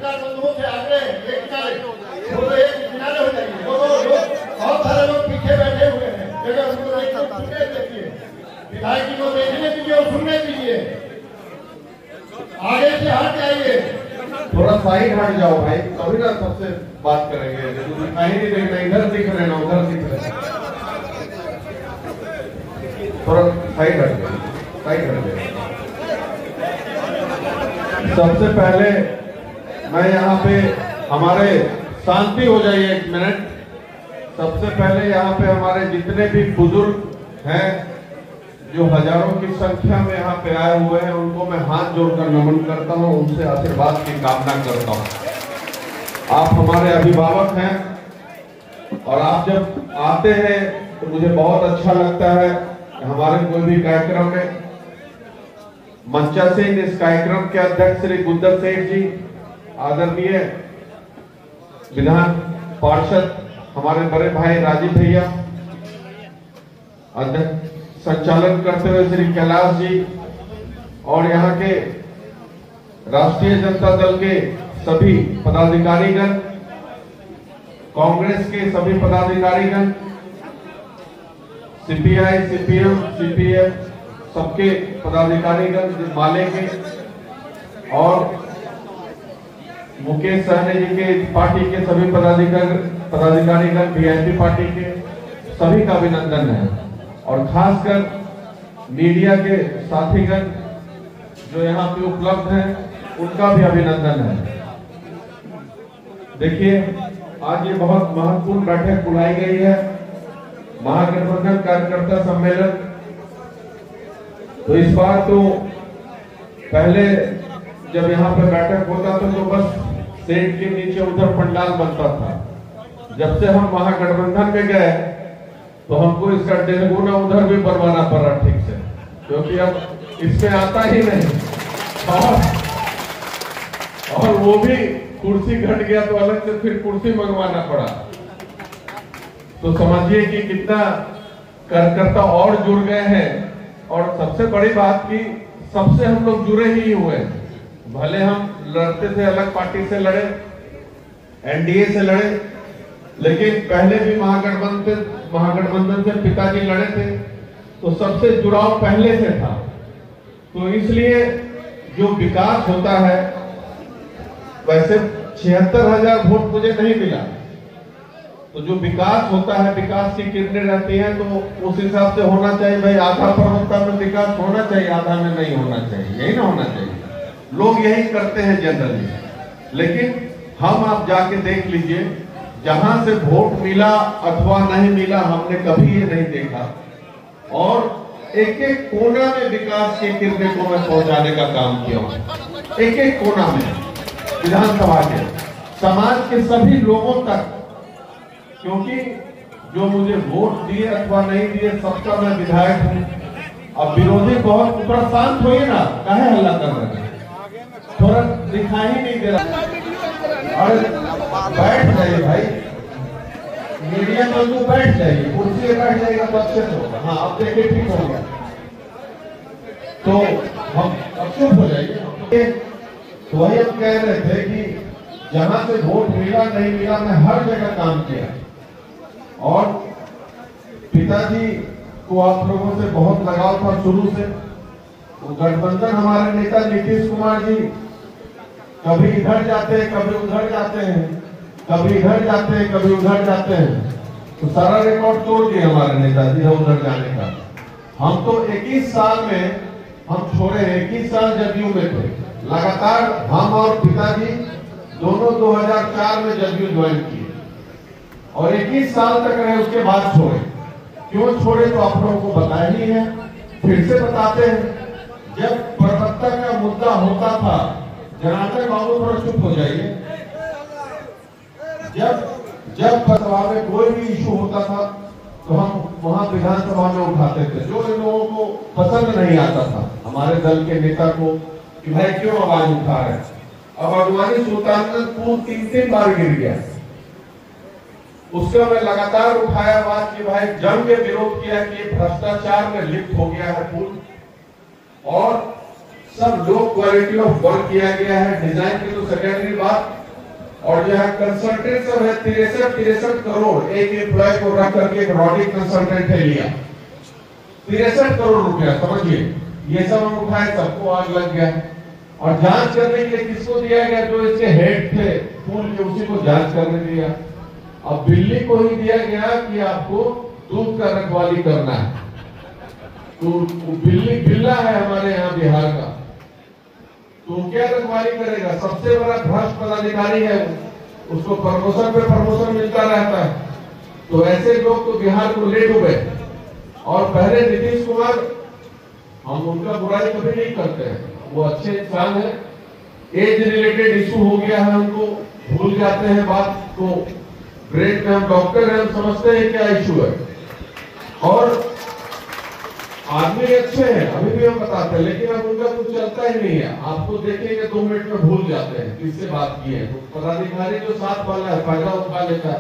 पत्रकार बंधुओं से आग्रह है, एक किनारे हो जाइए। बहुत सारे लोग पीछे बैठे हुए हैं, देखिए विधायक जी को देखने दीजिए और सुनने दीजिए, आगे से हट जाइए, थोड़ा साइड हट जाओ भाई, तभी ना सबसे बात करेंगे। कहीं नहीं देखना, इधर दिख रहे ना उधर दिख रहे, थोड़ा साइड हट जाए, साइड हट जाए। सबसे पहले मैं यहाँ पे हमारे शांति हो जाइए एक मिनट। सबसे पहले यहाँ पे हमारे जितने भी बुजुर्ग हैं जो हजारों की संख्या में यहाँ पे आए हुए हैं, उनको मैं हाथ जोड़कर नमन करता हूँ, उनसे आशीर्वाद की कामना करता हूँ। आप हमारे अभिभावक हैं और आप जब आते हैं तो मुझे बहुत अच्छा लगता है कि हमारे कोई भी कार्यक्रम में मंचासीन इस कार्यक्रम के अध्यक्ष श्री गुंदर सेठ जी, आदरणीय विधान पार्षद हमारे बड़े भाई राजीव भैया, अध्यक्ष संचालन करते हुए श्री कैलाश जी, और यहाँ के राष्ट्रीय जनता दल के सभी पदाधिकारीगण, कांग्रेस के सभी पदाधिकारीगण, सीपीआई, सीपीएम, सीपीएम सबके पदाधिकारीगण, माले के और मुकेश सहनी जी के पार्टी के सभी पदाधिकारीगण, वीआईपी पार्टी के सभी का अभिनंदन है। और खासकर मीडिया के साथीगण जो यहाँ पे उपलब्ध हैं, उनका भी अभिनंदन है। देखिए, आज ये बहुत महत्वपूर्ण बैठक बुलाई गई है, महागठबंधन कार्यकर्ता सम्मेलन। तो इस बार तो पहले जब यहाँ पे बैठक होता था तो बस सेट के नीचे उधर पंडाल बनता था। जब से हम महागठबंधन में गए तो हमको इसका डेढ़गुना उधर भी बनवाना पड़ा ठीक से, क्योंकि अब इसमें आता ही नहीं, और वो भी कुर्सी घट गया तो अलग से फिर कुर्सी मंगवाना पड़ा। तो समझिए कि कितना कार्यकर्ता और जुड़ गए हैं। और सबसे बड़ी बात कि सबसे हम लोग जुड़े ही हुए, भले हम लड़ते थे, अलग पार्टी से लड़े, एनडीए से लड़े, लेकिन पहले भी महागठबंधन से पिताजी लड़े थे, तो सबसे जुड़ाव पहले से था। तो इसलिए जो विकास होता है, वैसे 76,000 वोट मुझे नहीं मिला, तो जो विकास होता है, विकास की किरणें रहती हैं, तो उस हिसाब से होना चाहिए भाई। आधा प्रवक्ता में विकास होना चाहिए, आधा में नहीं होना चाहिए, यही ना होना चाहिए। लोग यही करते हैं जनरली, लेकिन हम आप जाके देख लीजिए, जहां से वोट मिला अथवा नहीं मिला, हमने कभी ये नहीं देखा। और एक एक कोना में विकास के किरणें को मैं पहुंचाने का काम किया हूं, एक एक कोना में, विधानसभा के, समाज के सभी लोगों तक। क्योंकि जो मुझे वोट दिए अथवा नहीं दिए, सबका मैं विधायक हूं। अब विरोधी बहुत ऊपर शांत होइए ना, काहे हल्ला कर रहे हैं, थोड़ा दिखाई नहीं दे रहा। और बैठ जाइए भाई, मीडिया में तो बैठ जाइए, कुर्सी पे बैठ जाइएगा तो अच्छे से होगा। हाँ, अब देखिए ठीक हो गया, तो हम अब चुप हो जाइए। तो वही हम कह रहे थे कि जहां से वोट मिला नहीं मिला, मैं हर जगह काम किया। और पिताजी को आप लोगों से बहुत लगाव था शुरू से। तो गठबंधन हमारे नेता नीतीश कुमार जी कभी इधर जाते हैं, कभी उधर जाते हैं, कभी इधर जाते हैं, कभी उधर जाते हैं, तो सारा रिकॉर्ड तोड़ दिए हमारे नेताजी उधर जाने का। हम तो 21 साल में हम छोड़े, 21 साल जदयू में थे लगातार। हम और पिताजी दोनों 2004 में जदयू ज्वाइन किए और 21 साल तक रहे, उसके बाद छोड़े। क्यों छोड़े तो आप लोगों को बताया ही है, फिर से बताते हैं। जब प्रवक्ता का मुद्दा होता था, जनार्दन बाबू थोड़ा चुप हो जाइए, जब सभा में कोई भी इशू होता था तो हम वहां विधानसभा में उठाते थे, जो इन लोगों को पसंद नहीं आता था, हमारे दल के नेता को, कि भाई क्यों आवाज उठा रहे। अब अडवाणी सुल्तानपुर 3 बार गिर गया, उसका मैं लगातार उठाया आवाज कि भाई जंग के विरोध किया कि भ्रष्टाचार में लिप्त हो गया है पुल, और सब लो क्वालिटी ऑफ वर्क किया गया है, डिजाइन की तो तो सेकेंडरी बात। और जो है कंसल्टेंट सब है 63 करोड़ एक एम्प्लॉय को रख करके एक ऑडिट कंसल्टेंट है लिया, 63 करोड़ रुपया, समझिए। ये सब हम उठाए, सबको आग लग गया। और जांच करने के लिए किसको दिया गया? जो इसके हेड थे पूल के, उसी को जांच करने दिया। अब दिल्ली को ही दिया गया कि आपको दूध का रखवाली करना है। तो दिल्ली बिल्ला है हमारे यहाँ बिहार का, तो क्या रखवाली करेगा? सबसे बड़ा भ्रष्ट पदाधिकारी है, उसको प्रमोशन पे प्रमोशन मिलता रहता है। तो ऐसे लोग तो बिहार को ले डूबे। और पहले नीतीश कुमार, हम उनका बुराई कभी नहीं करते हैं, वो अच्छे इंसान है। एज रिलेटेड इशू हो गया है, उनको भूल जाते हैं बात को। ब्रेन में हम डॉक्टर हैं, हम समझते हैं क्या इशू है। और आदमी अच्छे हैं, अभी भी हम बताते हैं, लेकिन अब उनका कुछ चलता ही नहीं है। आपको देखेंगे 2 मिनट में भूल जाते हैं किससे बात की है। तो पदाधिकारी जो साथ वाला है फायदा उठा लेता है,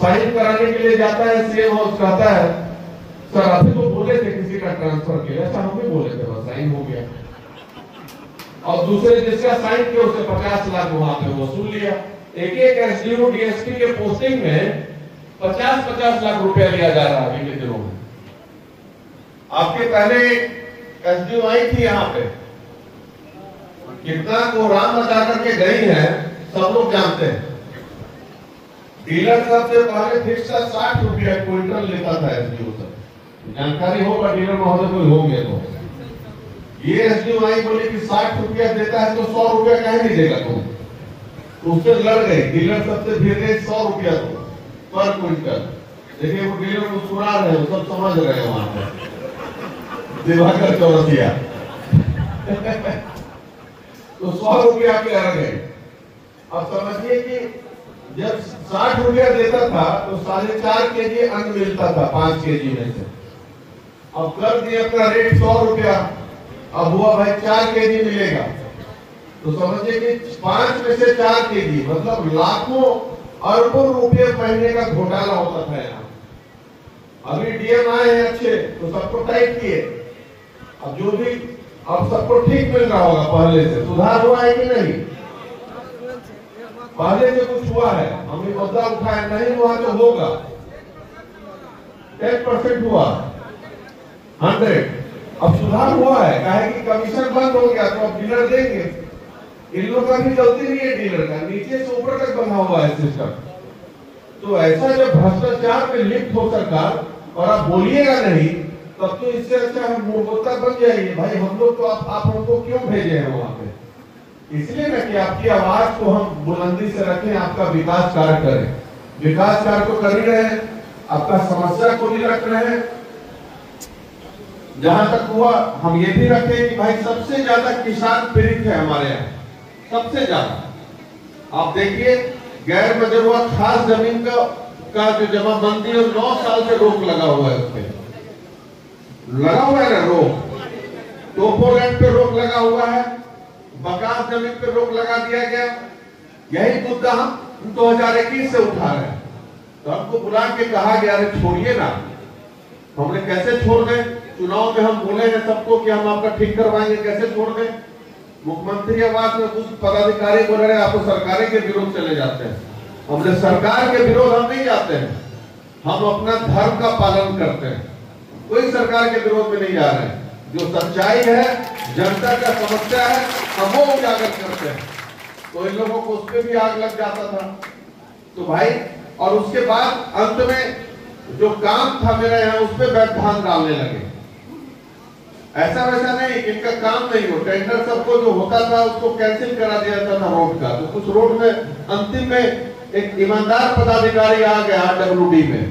साइन कराने के लिए जाता है सीएम हाउस, कहता है सर अभी तो बोले थे किसी का ट्रांसफर के लिए, ऐसा हम भी बोले थे, बस साइन हो गया। और दूसरे जिसका साइन किया उसे 50 लाख वहां पे वसूल लिया। एक एसडीओ डीएसपी के पोस्टिंग में 50-50 लाख रुपया लिया जा रहा है अभी के दिनों में। आपके पहले एसडीओ आई थी यहाँ पे, कितना को राम बचा करके गई है सब लोग जानते हैं। डीलर सबसे पहले फिक्स 60 रुपया क्विंटल लेता था एसडीओ से, जानकारी होगा डीलर महोदय कोई होंगे तो। ये एसडीओ आई बोली कि 60 रुपया देता है तो 100 रुपया कहीं नहीं देगा तुम, तो उससे लड़ गई। डीलर सबसे फिर गए 100 रुपया तो पर क्विंटल। देखिए वो डीलर मुस्कुरा रहे हैं, सब समझ रहे हैं वहां पर दिवाकर चौरसिया। तो 100 रुपया पे आ गए। अब समझिए कि जब 60 रुपया देता था तो 4.5 केजी अन्न मिलता था 5 केजी में से। अब कर दिया अपना रेट 100 रुपया, अब हुआ भाई 4 केजी मिलेगा। तो समझिए कि 5 में से 4 केजी मतलब लाखों अरबों रुपए महीने का घोटाला होता था यहाँ। अभी डीएम आए हैं अच्छे, तो सबको टाइट किए। अब जो भी, अब सबको ठीक मिल रहा होगा, पहले से सुधार हुआ है कि नहीं? पहले से कुछ हुआ है, हम ये मुद्दा उठाए, नहीं हुआ तो होगा। 10% हुआ, 100। अब सुधार हुआ है, काहे कि कमीशन बंद हो गया तो अब डीलर देंगे। इन लोगों का भी गलती नहीं है डीलर का, नीचे से ऊपर तक बना हुआ है सिस्टम। तो ऐसा जब भ्रष्टाचार में लिप्त हो सरकार और आप बोलिएगा नहीं, तब तो इससे अच्छा हम मूर्खता बन जाएगी। भाई हम लोग तो आप हमको क्यों भेजे हैं वहां पे? इसलिए ना कि आपकी आवाज को हम बुलंदी से रखें, आपका विकास कार्य करें। विकास कार्य तो कर ही रहे हैं, आपका समस्या को भी रख रहे हैं। जहां तक हुआ हम ये भी रखें कि भाई सबसे ज्यादा किसान पीड़ित है हमारे यहाँ, सबसे ज्यादा। आप देखिए गैर मजरूआ खास जमीन का जो जमाबंदी और 9 साल से रोक लगा हुआ है, उसपे लगा हुआ है ना रोक। टोपोलैंड पे रोक लगा हुआ है, बकास जमीन पे रोक लगा दिया गया। यही मुद्दा हम 2021 से उठा रहे हैं। तो हमको बुला के कहा गया अरे छोड़िए ना। हमने कैसे छोड़ दें? चुनाव में हम बोले हैं सबको कि हम आपका ठीक करवाएंगे, कैसे छोड़ दें? मुख्यमंत्री आवास में कुछ पदाधिकारी बोल रहे हैं आप तो सरकार के विरोध चले जाते हैं। हमने सरकार के विरोध हम नहीं जाते हैं, हम अपना धर्म का पालन करते हैं। कोई सरकार के विरोध में नहीं जा रहे हैं। जो सच्चाई है, जनता का समस्या है, हम वो उजागर करते हैं। तो इन लोगों को उस पर भी आग लग जाता था। तो भाई, और उसके बाद अंत में जो काम था मेरा यहाँ उस पर व्यवधान डालने लगे। ऐसा वैसा नहीं कि इनका काम नहीं हो, टेंडर सबको जो होता था उसको कैंसिल करा दिया जाता था रोड का। तो कुछ रोड में अंतिम में एक ईमानदार पदाधिकारी आ गया डब्ल्यूडी में,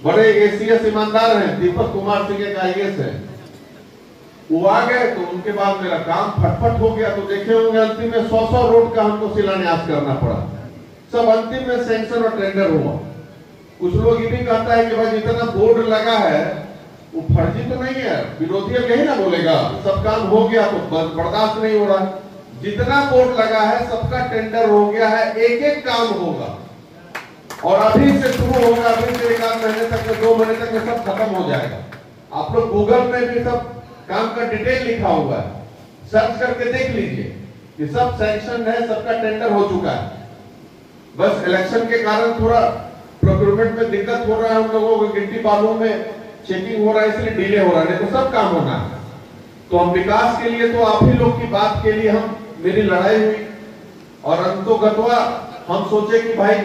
बड़े एसीएस ईमानदार हैं, दीपक कुमार सिंह एक आईएएस है, वो आ गए। तो उनके बाद मेरा काम फटफट हो गया। तो देखे होंगे अंतिम में 100 रोड का हमको शिलान्यास करना पड़ा। सब अंतिम में सैंक्शन और टेंडर हुआ। कुछ लोग ये भी कहता है कि भाई जितना बोर्ड लगा है वो फर्जी तो नहीं है। विरोधी अब यही ना बोलेगा सब काम हो गया तो बर्दाश्त नहीं हो रहा। जितना बोर्ड लगा है सबका टेंडर हो गया है, एक एक काम होगा और अभी से शुरू होगा। अभी से 1 आध महीने तक, 2 महीने तक में सब खत्म हो जाएगा। आप लोग गूगल में भी सब काम का डिटेल लिखा हुआ है, सर्च करके देख लीजिए कि सब सैंक्शन है, सबका टेंडर हो चुका है, बस इलेक्शन के कारण थोड़ा प्रोक्योरमेंट में दिक्कत हो रहा है, हम लोगों को गिट्टी बालू में चेकिंग हो रहा है, इसलिए डिले हो रहा है, नहीं तो सब काम होना है। तो हम विकास के लिए तो आप ही लोग की बात के लिए हम मेरी लड़ाई हुई और अंतोगत्वा हम सोचे कि भाई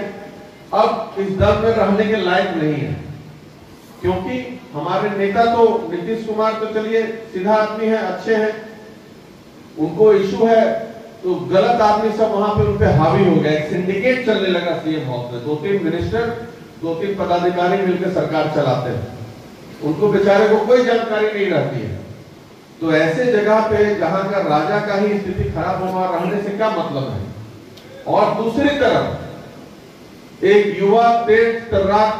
अब इस दल में रहने के लायक नहीं है, क्योंकि हमारे नेता तो नीतीश कुमार तो चलिए सीधा आदमी है, अच्छे हैं, उनको इशू है तो गलत आदमी सब वहां पे उन पे हावी हो गया, एक सिंडिकेट चलने लगा सीएम हाउस में, 2-3 मिनिस्टर 2-3 पदाधिकारी मिलकर सरकार चलाते हैं, उनको बेचारे को कोई जानकारी नहीं रहती है। तो ऐसे जगह पे जहां का राजा का ही स्थिति खराब हुआ, रहने से क्या मतलब है। और दूसरी तरफ एक युवा तेज तर्राक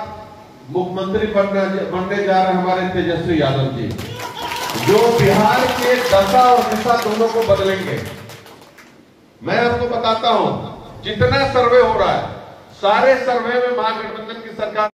मुख्यमंत्री बनने जा रहे हमारे तेजस्वी यादव जी, जो बिहार के दशा और दिशा दोनों को बदलेंगे। मैं आपको बताता हूं, जितना सर्वे हो रहा है, सारे सर्वे में महागठबंधन की सरकार